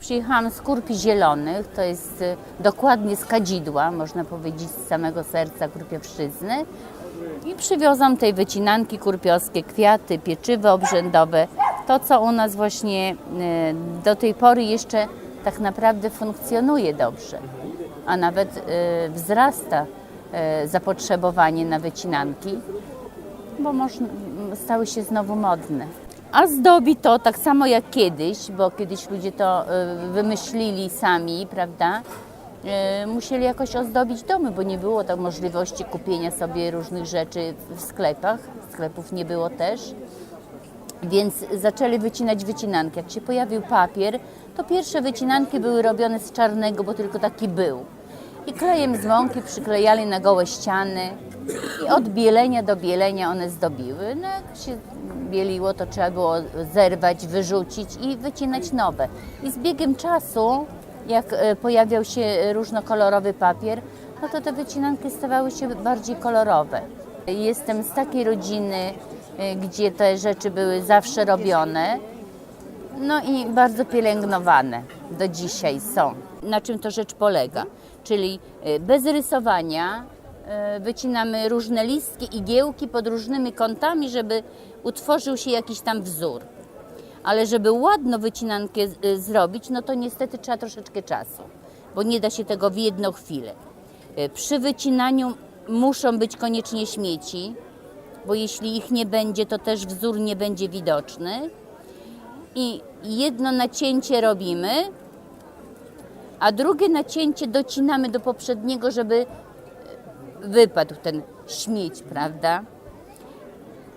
Przyjechałam z Kurpi Zielonych, to jest dokładnie z Kadzidła, można powiedzieć z samego serca Kurpiowszczyzny. I przywiozłam tej wycinanki kurpiowskie, kwiaty, pieczywo obrzędowe. To, co u nas właśnie do tej pory jeszcze tak naprawdę funkcjonuje dobrze, a nawet wzrasta zapotrzebowanie na wycinanki, bo stały się znowu modne. A zdobi to tak samo jak kiedyś, bo kiedyś ludzie to wymyślili sami, prawda? Musieli jakoś ozdobić domy, bo nie było tak możliwości kupienia sobie różnych rzeczy w sklepach. Sklepów nie było też. Więc zaczęli wycinać wycinanki. Jak się pojawił papier, to pierwsze wycinanki były robione z czarnego, bo tylko taki był. I klejem z mąki przyklejali na gołe ściany i od bielenia do bielenia one zdobiły. No jak się bieliło, to trzeba było zerwać, wyrzucić i wycinać nowe. I z biegiem czasu, jak pojawiał się różnokolorowy papier, no to te wycinanki stawały się bardziej kolorowe. Jestem z takiej rodziny, gdzie te rzeczy były zawsze robione, no i bardzo pielęgnowane do dzisiaj są. Na czym to rzecz polega? Czyli bez rysowania wycinamy różne listki, igiełki pod różnymi kątami, żeby utworzył się jakiś tam wzór. Ale żeby ładną wycinankę zrobić, no to niestety trzeba troszeczkę czasu, bo nie da się tego w jedną chwilę. Przy wycinaniu muszą być koniecznie śmieci, bo jeśli ich nie będzie, to też wzór nie będzie widoczny. I jedno nacięcie robimy, a drugie nacięcie docinamy do poprzedniego, żeby wypadł ten śmieć, prawda?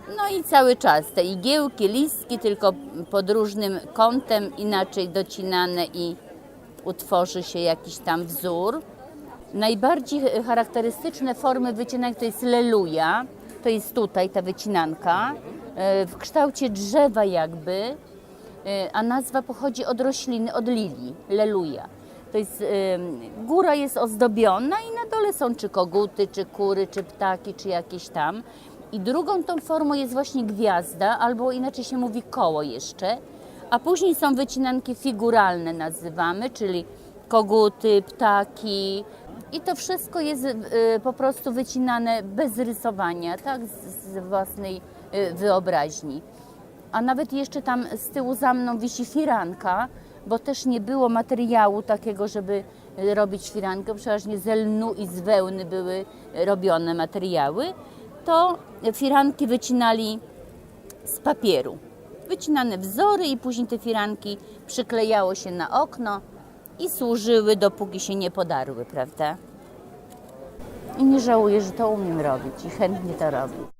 No i cały czas te igiełki, listki, tylko pod różnym kątem inaczej docinane i utworzy się jakiś tam wzór. Najbardziej charakterystyczne formy wycinanek to jest leluja, to jest tutaj ta wycinanka, w kształcie drzewa jakby, a nazwa pochodzi od rośliny, od lilii, leluja. To jest, góra jest ozdobiona i na dole są czy koguty, czy kury, czy ptaki, czy jakieś tam. I drugą tą formą jest właśnie gwiazda, albo inaczej się mówi koło jeszcze. A później są wycinanki figuralne nazywamy, czyli koguty, ptaki. I to wszystko jest po prostu wycinane bez rysowania, tak, z własnej wyobraźni. A nawet jeszcze tam z tyłu za mną wisi firanka, bo też nie było materiału takiego, żeby robić firankę, przeważnie ze lnu i z wełny były robione materiały. To firanki wycinali z papieru. Wycinane wzory i później te firanki przyklejało się na okno i służyły, dopóki się nie podarły, prawda? I nie żałuję, że to umiem robić i chętnie to robię.